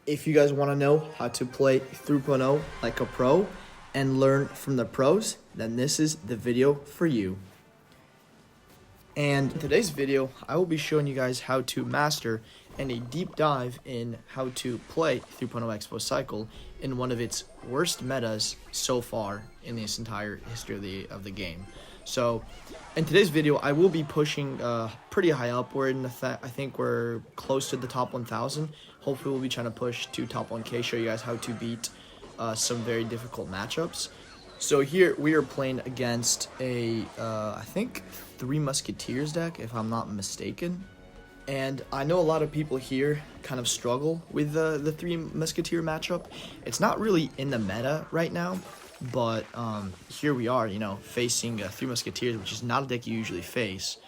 If you guys want to know how to play 3.0 like a pro and learn from the pros, then this is the video for you. And in today's video, I will be showing you guys how to master and a deep dive in how to play 3.0 Xbow cycle in one of its worst metas so far in this entire history of the game. So in today's video, I will be pushing pretty high upward. I think we're close to the top 1,000. Hopefully we'll be trying to push to top 1K, show you guys how to beat some very difficult matchups. So here we are playing against a, I think 3 Musketeers deck, if I'm not mistaken. And I know a lot of people here kind of struggle with the 3 Musketeer matchup. It's not really in the meta right now, but here we are, you know, facing 3 Musketeers, which is not a deck you usually face.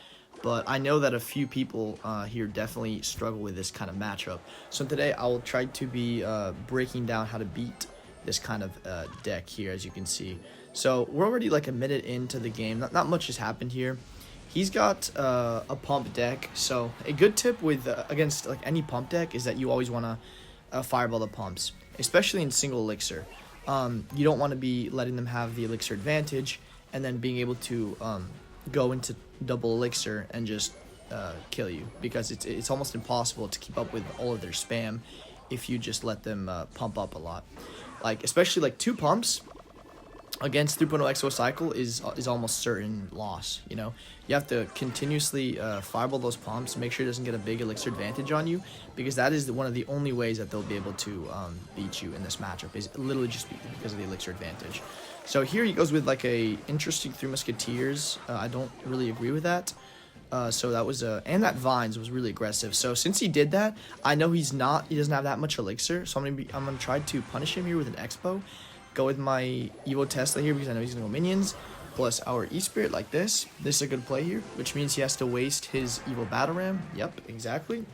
But I know that a few people here definitely struggle with this kind of matchup. So today I will try to be breaking down how to beat this kind of deck here, as you can see. So we're already like a minute into the game. Not much has happened here. He's got a pump deck, so a good tip with against like any pump deck is that you always want to fireball the pumps, especially in single elixir. You don't want to be letting them have the elixir advantage and then being able to go into double elixir and just kill you, because it's almost impossible to keep up with all of their spam if you just let them pump up a lot. Like especially like 2 pumps against 3.0 Xbow cycle is almost certain loss. You know, you have to continuously fireball those pumps, make sure it doesn't get a big elixir advantage on you, because that is one of the only ways that they'll be able to beat you in this matchup, is literally just because of the elixir advantage. So here he goes with like a interesting 3 Musketeers. I don't really agree with that. So that was and that Vines was really aggressive. So since he did that, I know he doesn't have that much elixir. So I'm gonna try to punish him here with an Xbow. Go with my Evo Tesla here because I know he's gonna go minions plus our E-Spirit like this. This is a good play here, which means he has to waste his Evo Battle Ram. Yep, exactly.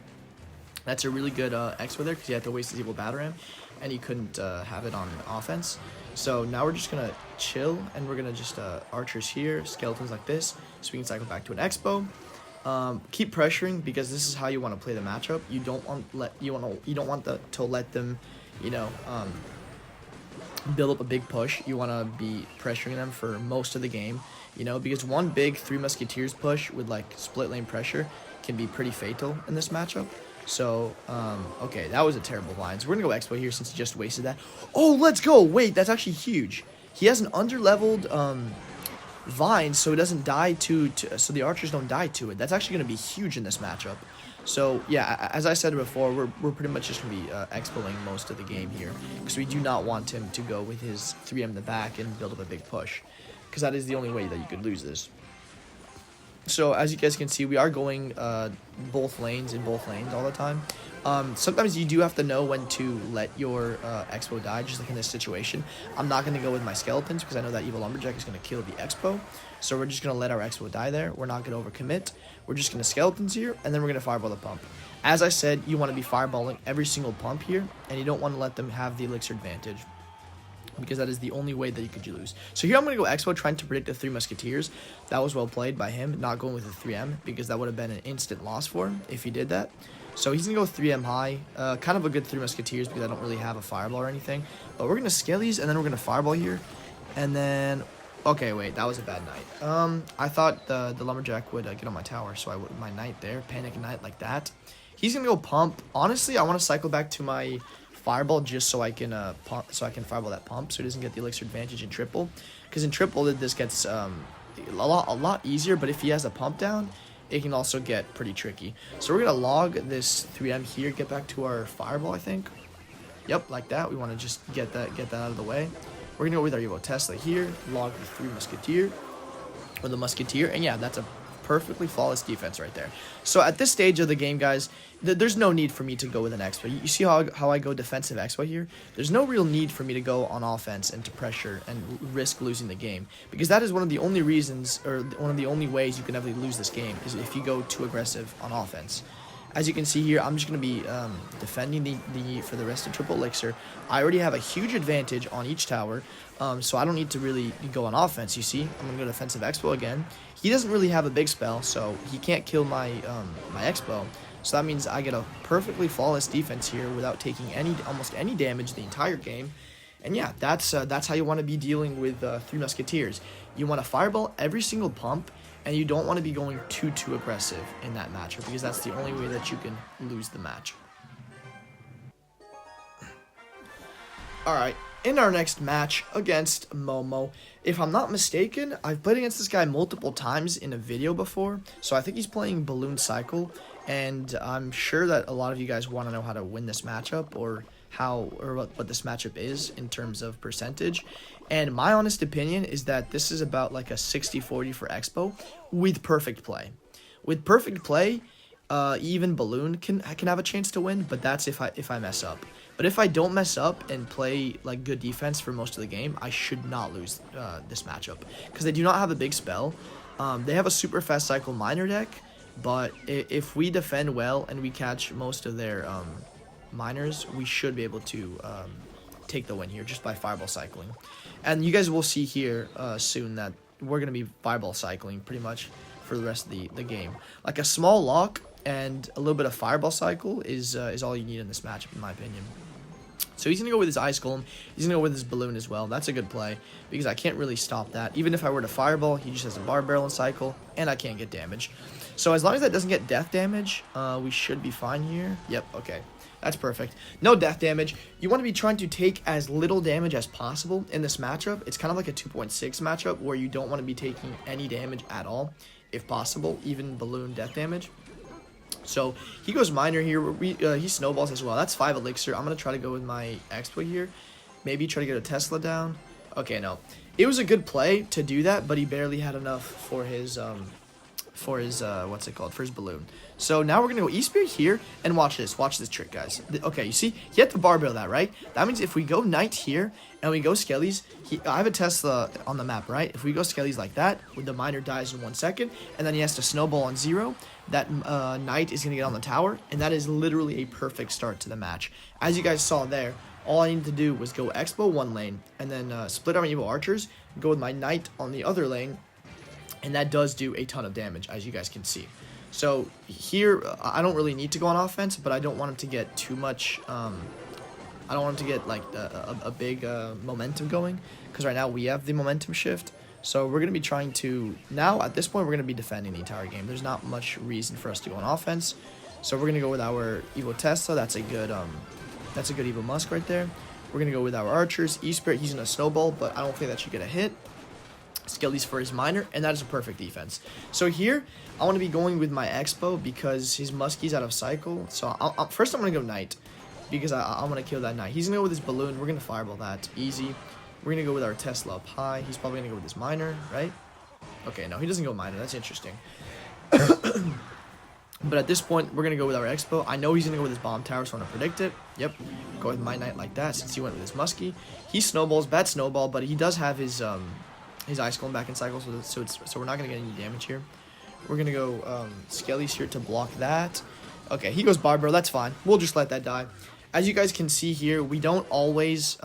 That's a really good Xbow there because he had to waste his Evo Battle Ram and he couldn't have it on offense. So now we're just gonna chill and we're gonna just archers here, skeletons like this, so we can cycle back to an Xbow. Keep pressuring, because this is how you want to play the matchup. You don't want to let them, you know, build up a big push. You want to be pressuring them for most of the game, you know, because one big 3 Musketeers push with like split lane pressure can be pretty fatal in this matchup. So okay, that was a terrible line. So we're gonna go Xbow here since he just wasted that. Oh, let's go. Wait, that's actually huge. He has an under-leveled Vine, so it doesn't die so the archers don't die to it. That's actually going to be huge in this matchup. So yeah, as I said before, we're pretty much just going to be Xbowing most of the game here, because we do not want him to go with his 3M in the back and build up a big push, because that is the only way that you could lose this. So as you guys can see, we are going both lanes all the time. Sometimes you do have to know when to let your Xbow die, just like in this situation. I'm not going to go with my skeletons because I know that Evil Lumberjack is going to kill the Xbow. So we're just going to let our Xbow die there. We're not going to overcommit. We're just going to skeletons here, and then we're going to fireball the pump. As I said, you want to be fireballing every single pump here, and you don't want to let them have the elixir advantage, because that is the only way that you could lose. So here I'm going to go Xbow, trying to predict the 3 Musketeers. That was well played by him, not going with the 3M, because that would have been an instant loss for him if he did that. So he's going to go 3M high, kind of a good 3 Musketeers because I don't really have a fireball or anything. But we're going to scale these, and then we're going to fireball here. And then, okay, wait, that was a bad knight. I thought the Lumberjack would get on my tower, so I would my knight there, panic knight like that. He's going to go pump. Honestly, I want to cycle back to my fireball just so I can fireball that pump, so he doesn't get the elixir advantage in triple, because in triple this gets a lot easier, but if he has a pump down, it can also get pretty tricky. So we're gonna log this 3M here, get back to our fireball, I think. Yep, like that. We want to just get that out of the way. We're gonna go with our Evo Tesla here, log the 3 Musketeer, or the Musketeer, and yeah, that's a perfectly flawless defense right there. So at this stage of the game, guys, there's no need for me to go with an Xbow. You see how I go defensive Xbow here? There's no real need for me to go on offense and to pressure and risk losing the game, because that is one of the only reasons, or one of the only ways you can ever lose this game, is if you go too aggressive on offense. As you can see here, I'm just going to be defending for the rest of triple elixir. I already have a huge advantage on each tower, so I don't need to really go on offense, you see. I'm going to go defensive Xbow again. He doesn't really have a big spell, so he can't kill my Xbow. So that means I get a perfectly flawless defense here without taking almost any damage the entire game. And yeah, that's how you want to be dealing with Three Musketeers. You want to fireball every single pump, and you don't want to be going too aggressive in that matchup, because that's the only way that you can lose the match. Alright, in our next match against Momo, if I'm not mistaken, I've played against this guy multiple times in a video before, so I think he's playing Balloon Cycle, and I'm sure that a lot of you guys want to know how to win this matchup, or what this matchup is in terms of percentage. And my honest opinion is that this is about like a 60-40 for Xbow with perfect play. With perfect play, even Balloon can have a chance to win, but that's if I mess up. But if I don't mess up and play like good defense for most of the game, I should not lose this matchup, because they do not have a big spell. They have a super fast cycle miner deck, but if we defend well and we catch most of their miners, we should be able to take the win here just by fireball cycling. And you guys will see here soon that we're going to be fireball cycling pretty much for the rest of the game. Like a small lock and a little bit of fireball cycle is all you need in this matchup, in my opinion. So he's going to go with his Ice Golem. He's going to go with his Balloon as well. That's a good play, because I can't really stop that. Even if I were to fireball, he just has a Bar Barrel and Cycle, and I can't get damage. So as long as that doesn't get death damage, we should be fine here. Yep, okay. That's perfect. No death damage. You want to be trying to take as little damage as possible in this matchup. It's kind of like a 2.6 matchup where you don't want to be taking any damage at all, if possible, even Balloon death damage. So he goes miner here. He snowballs as well. That's 5 elixir. I'm going to try to go with my exploit here. Maybe try to get a Tesla down. Okay, no. It was a good play to do that, but he barely had enough for his what's it called, for his Balloon. So now we're gonna go E-Spirit here, and watch this trick, guys. Okay, you see, he had to barbell that, right? That means if we go Knight here and we go Skellies, I have a Tesla on the map, right? If we go Skellies like that, when the miner dies in 1 second, and then he has to snowball on 0, that Knight is gonna get on the tower, and that is literally a perfect start to the match. As you guys saw there, all I needed to do was go Xbow 1 lane, and then split out my evil archers, go with my Knight on the other lane, and that does do a ton of damage, as you guys can see. So here, I don't really need to go on offense, but I don't want him to get too much, I don't want him to get like a big momentum going, because right now we have the momentum shift. So we're going to be trying to, now at this point, we're going to be defending the entire game. There's not much reason for us to go on offense. So we're going to go with our Evo Tesla. That's a good Evo Musk right there. We're going to go with our archers. E-Spirit, he's going to snowball, but I don't think that should get a hit. Skellies for his miner, and that is a perfect defense. So here, I want to be going with my Xbow because his Muskie's out of cycle. So first I'm going to go Knight, because I want to kill that Knight. He's going to go with his Balloon. We're going to fireball that. Easy. We're going to go with our Tesla up high. He's probably going to go with his miner, right? Okay, no, he doesn't go miner. That's interesting. But at this point, we're going to go with our Expo. I know he's going to go with his bomb tower, so I'm going to predict it. Yep. Go with my Knight like that, since he went with his Muskie. He snowballs. Bad snowball, but he does have his Ice Golem back in cycle, so we're not going to get any damage here. We're going to go Skellies here to block that. Okay, he goes Barbaro. That's fine. We'll just let that die. As you guys can see here, we don't always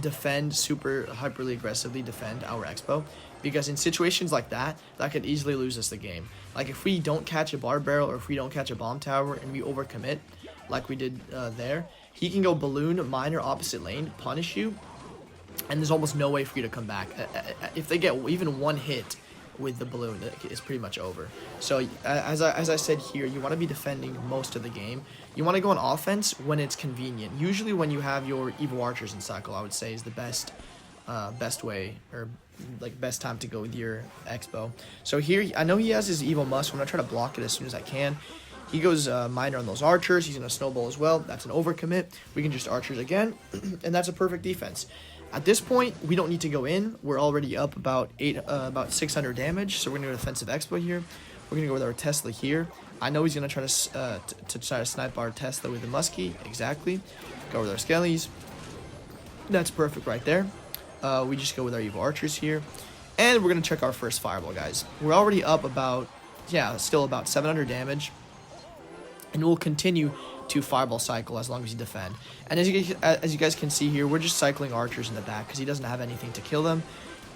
defend super hyperly aggressively defend our Expo, because in situations like that could easily lose us the game. Like if we don't catch a bar barrel or if we don't catch a bomb tower and we overcommit like we did there, he can go Balloon, Miner, opposite lane, punish you, and there's almost no way for you to come back. If they get even one hit with the Balloon, it's pretty much over. So as I said here, you want to be defending most of the game. You want to go on offense when it's convenient. Usually when you have your Evil Archers in cycle, I would say is the best way, or like best time to go with your Expo. So here, I know he has his Evil Musk. I'm going to try to block it as soon as I can. He goes Miner on those Archers. He's going to snowball as well. That's an overcommit. We can just Archers again, and that's a perfect defense. At this point, we don't need to go in. We're already up about 600 damage, so we're going to go defensive Expo here. We're going to go with our Tesla here. I know he's going to try to snipe our Tesla with the Muskie. Exactly. Go with our Skellies. That's perfect right there. We just go with our Evil Archers here. And we're going to check our first Fireball, guys. We're already up still about 700 damage. And we'll continue to Fireball cycle as long as you defend. And as you guys can see here, we're just cycling Archers in the back because he doesn't have anything to kill them.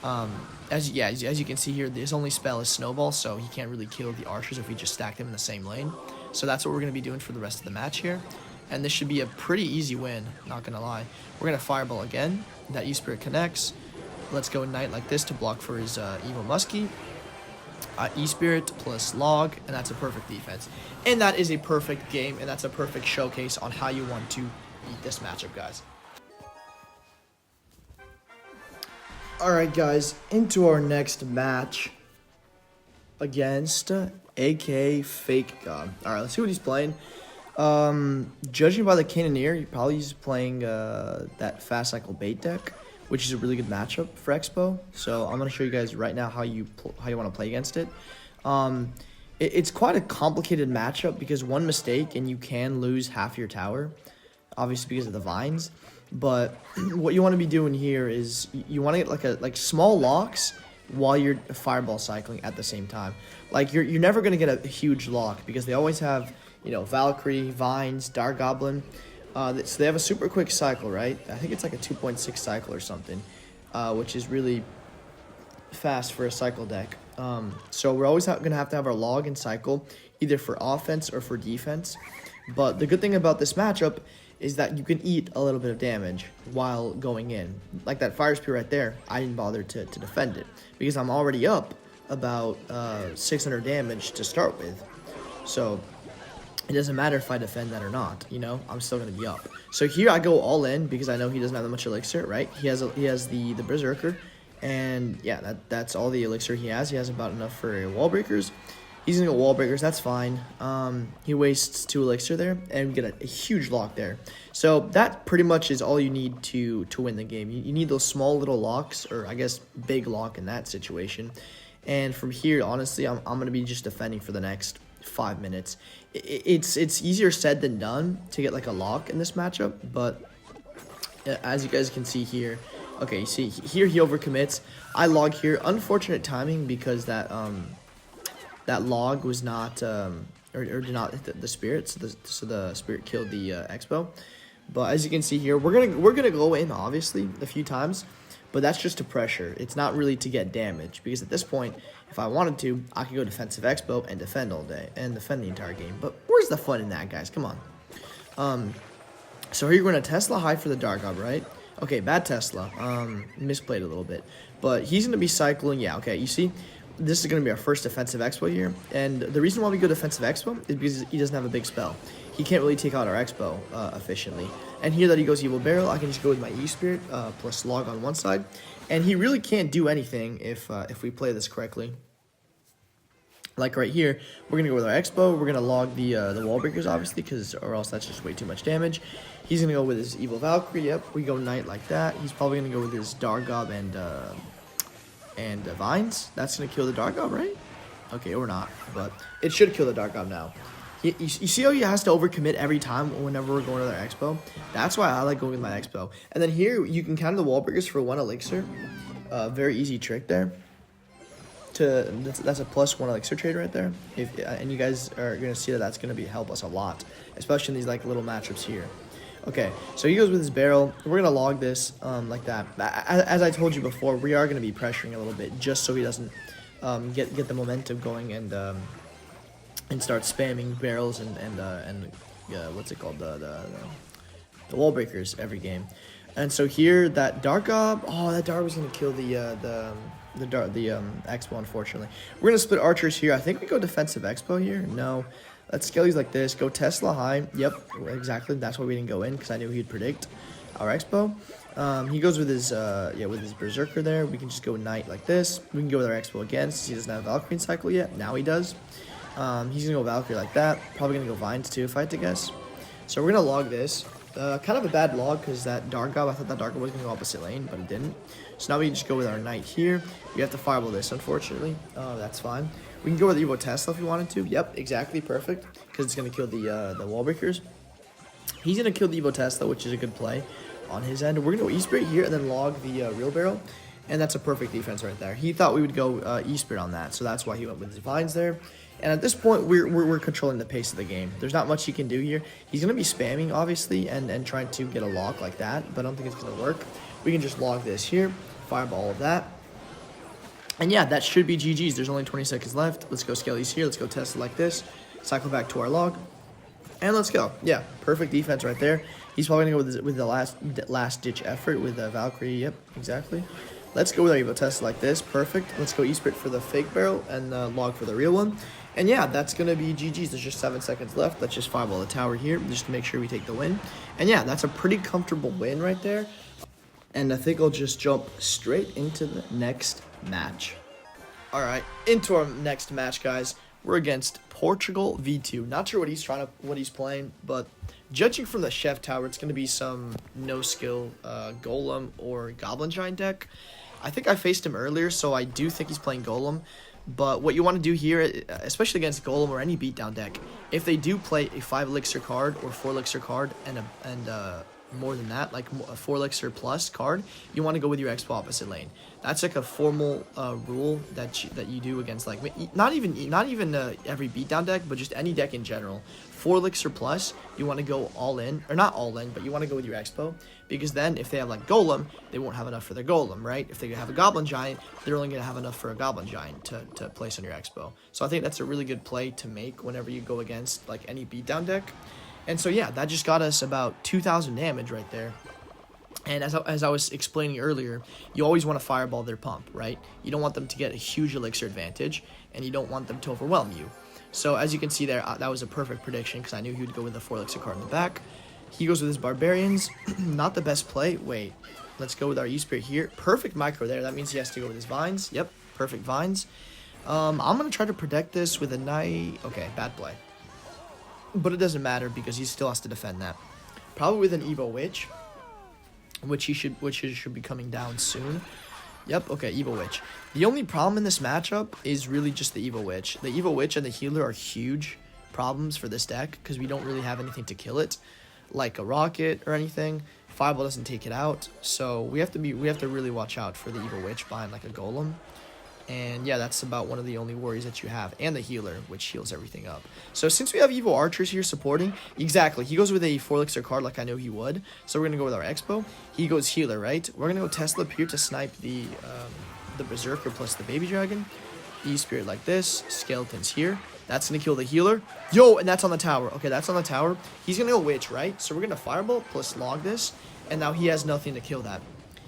As you can see here, his only spell is Snowball, so he can't really kill the archers if we just stack them in the same lane. So that's what we're going to be doing for the rest of the match here. And this should be a pretty easy win, not going to lie. We're going to Fireball again. That E-Spirit connects. Let's go Knight like this to block for his Evil Muskie. E-Spirit plus Log, and that's a perfect defense. And that is a perfect game, and that's a perfect showcase on how you want to beat this matchup, guys. Alright, guys, into our next match against AK Fake God. Alright, let's see what he's playing. Judging by the Cannoneer, he probably is playing that Fast Cycle Bait deck, which is a really good matchup for Xbow. So I'm going to show you guys right now how you want to play against it. It's quite a complicated matchup because one mistake and you can lose half your tower, obviously because of the vines. But what you want to be doing here is you want to get like small locks while you're fireball cycling at the same time. Like you're never going to get a huge lock because they always have, you know, Valkyrie, Vines, Dark Goblin. So they have a super quick cycle, right? I think it's like a 2.6 cycle or something, which is really fast for a cycle deck. So we're always going to have our log and cycle either for offense or for defense. But the good thing about this matchup is that you can eat a little bit of damage while going in. Like that Fire Spear right there, I didn't bother to defend it because I'm already up about 600 damage to start with. So it doesn't matter if I defend that or not, you know, I'm still going to be up. So here I go all in because I know he doesn't have that much elixir, right? He has the Berserker, and yeah, that's all the elixir he has. He has about enough for wall breakers. He's going to go wall breakers, that's fine. He wastes 2 elixir there, and we get a huge lock there. So that pretty much is all you need to win the game. You need those small little locks, or I guess big lock in that situation. And from here, honestly, I'm going to be just defending for the next 5 minutes. It's easier said than done to get like a lock in this matchup, but as you guys can see here, okay, you see here he overcommits. I log here. Unfortunate timing because that log was not or did not hit the spirit, so the spirit killed the Xbow. But as you can see here, we're gonna go in obviously a few times, but that's just to pressure. It's not really to get damage because at this point, if I wanted to, I could go defensive Xbow and defend all day and defend the entire game. But where's the fun in that, guys? Come on. So here you're going to Tesla high for the Dark Gob, right? Okay, bad Tesla. Misplayed a little bit, but he's going to be cycling. Yeah, okay. You see, this is going to be our first defensive Xbow here, and the reason why we go defensive Xbow is because he doesn't have a big spell. He can't really take out our Xbow efficiently. And here that he goes Evil Barrel, I can just go with my E-Spirit plus Log on one side. And he really can't do anything if we play this correctly. Like right here, we're going to go with our Xbow. We're going to log the wall breakers, obviously, or else that's just way too much damage. He's going to go with his Evil Valkyrie. Yep, we go Knight like that. He's probably going to go with his Dark Gob and Vines. That's going to kill the Dark Gob, right? Okay, or not, but it should kill the Dark Gob now. You see how he has to overcommit every time whenever we're going to their Xbow? That's why I like going with my Xbow. And then here, you can counter the wall breakers for 1 elixir. Very easy trick there. That's a +1 elixir trade right there. And you guys are going to see that that's going to help us a lot, especially in these like little matchups here. Okay, so he goes with his barrel. We're going to log this like that. As I told you before, we are going to be pressuring a little bit just so he doesn't get the momentum going and start spamming barrels and what's it called, the wall breakers every game. And so here that Dark Gob, that Dark was gonna kill the Xbow, unfortunately. We're gonna split archers here. I think we go defensive Xbow here. No, let's scale these like this. Go Tesla high. Yep, exactly. That's why we didn't go in because I knew he'd predict our Xbow. He goes with his Berserker there. We can just go Knight like this. We can go with our Xbow again since he doesn't have Valkyrie cycle yet. Now he does. He's going to go Valkyrie like that. Probably going to go Vines too, if I had to guess. So we're going to log this. Kind of a bad log because that Dark Gob, I thought that Dark Gob was going to go opposite lane, but it didn't. So now we just go with our Knight here. We have to fireball this, unfortunately. That's fine. We can go with Evo Tesla if we wanted to. Yep, exactly, perfect. Because it's going to kill the wall breakers. He's going to kill the Evo Tesla, which is a good play on his end. We're going to go E-Spirit here and then log the Real Barrel. And that's a perfect defense right there. He thought we would go E-Spirit on that, so that's why he went with his Vines there. And at this point, we're controlling the pace of the game. There's not much he can do here. He's going to be spamming, obviously, and trying to get a lock like that, but I don't think it's going to work. We can just log this here, fireball all of that. And yeah, that should be GG's. There's only 20 seconds left. Let's go scale these here. Let's go test it like this. Cycle back to our log. And let's go. Yeah, perfect defense right there. He's probably going to go with the last-ditch effort with the Valkyrie. Yep, exactly. Let's go with our Evo test like this. Perfect. Let's go E-Spirit for the fake barrel and log for the real one. And yeah, that's going to be GG's. There's just 7 seconds left. Let's just fireball the tower here just to make sure we take the win. And yeah, that's a pretty comfortable win right there. And I think I'll just jump straight into the next match. All right, into our next match, guys. We're against Portugal V2. Not sure what he's playing, but judging from the chef tower, it's going to be some no skill golem or goblin giant deck. I think I faced him earlier, so I do think he's playing golem. But what you want to do here, especially against golem or any beatdown deck, if they do play a 5 elixir card or 4 elixir card and more than that, like a 4 elixir plus card, you want to go with your Xbow opposite lane. That's like a formal rule that you do against, like, not even every beatdown deck, but just any deck in general. 4 elixir plus, you want to go all in, or not all in, but you want to go with your Xbow, because then if they have like golem, they won't have enough for their golem, right? If they have a goblin giant, they're only going to have enough for a goblin giant to place on your Xbow. So I think that's a really good play to make whenever you go against like any beatdown deck. And so yeah, that just got us about 2,000 damage right there. And as I was explaining earlier, you always want to fireball their pump, right? You don't want them to get a huge elixir advantage, and you don't want them to overwhelm you. So as you can see there, that was a perfect prediction because I knew he would go with the 4 elixir card in the back. He goes with his barbarians. Not the best play. Wait, let's go with our E-Spirit here. Perfect micro there. That means he has to go with his vines. Yep, perfect vines. I'm going to try to protect this with a knight. Okay, bad play. But it doesn't matter because he still has to defend that. Probably with an Evo Witch, which should be coming down soon. Yep, okay, Evo Witch. The only problem in this matchup is really just the Evo Witch. The Evo Witch and the healer are huge problems for this deck because we don't really have anything to kill it, like a rocket or anything. Fireball doesn't take it out, so we have to really watch out for the Evo Witch behind like a golem. And yeah, that's about one of the only worries that you have. And the healer, which heals everything up. So since we have Evo Archers here supporting, exactly, he goes with a 4 elixir card like I know he would. So we're going to go with our Xbow. He goes healer, right? We're going to go Tesla up here to snipe the Berserker plus the Baby Dragon. E-Spirit like this. Skeletons here. That's going to kill the healer. Yo, and that's on the tower. Okay, that's on the tower. He's going to go Witch, right? So we're going to Fireball plus log this. And now he has nothing to kill that.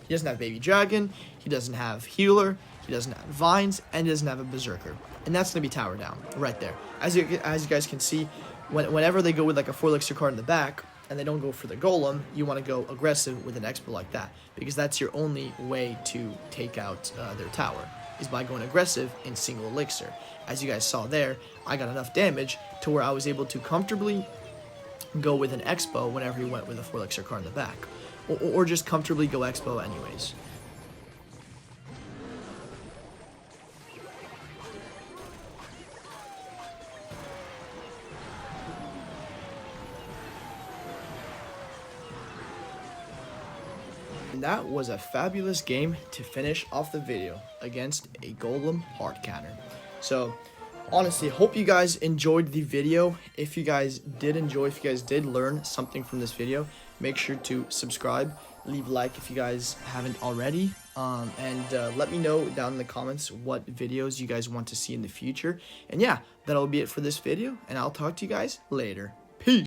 He doesn't have Baby Dragon. He doesn't have healer. He doesn't have vines, and he doesn't have a berserker. And that's going to be tower down, right there. As you guys can see, whenever they go with like a 4 elixir card in the back, and they don't go for the golem, you want to go aggressive with an Xbow like that. Because that's your only way to take out their tower, is by going aggressive in single elixir. As you guys saw there, I got enough damage to where I was able to comfortably go with an Xbow whenever he went with a 4 elixir card in the back. Or just comfortably go Xbow anyways. And that was a fabulous game to finish off the video against a golem hard counter. So honestly, hope you guys enjoyed the video. If you guys did enjoy, if you guys did learn something from this video, make sure to subscribe, leave a like if you guys haven't already, and let me know down in the comments what videos you guys want to see in the future. And yeah, that'll be it for this video, and I'll talk to you guys later.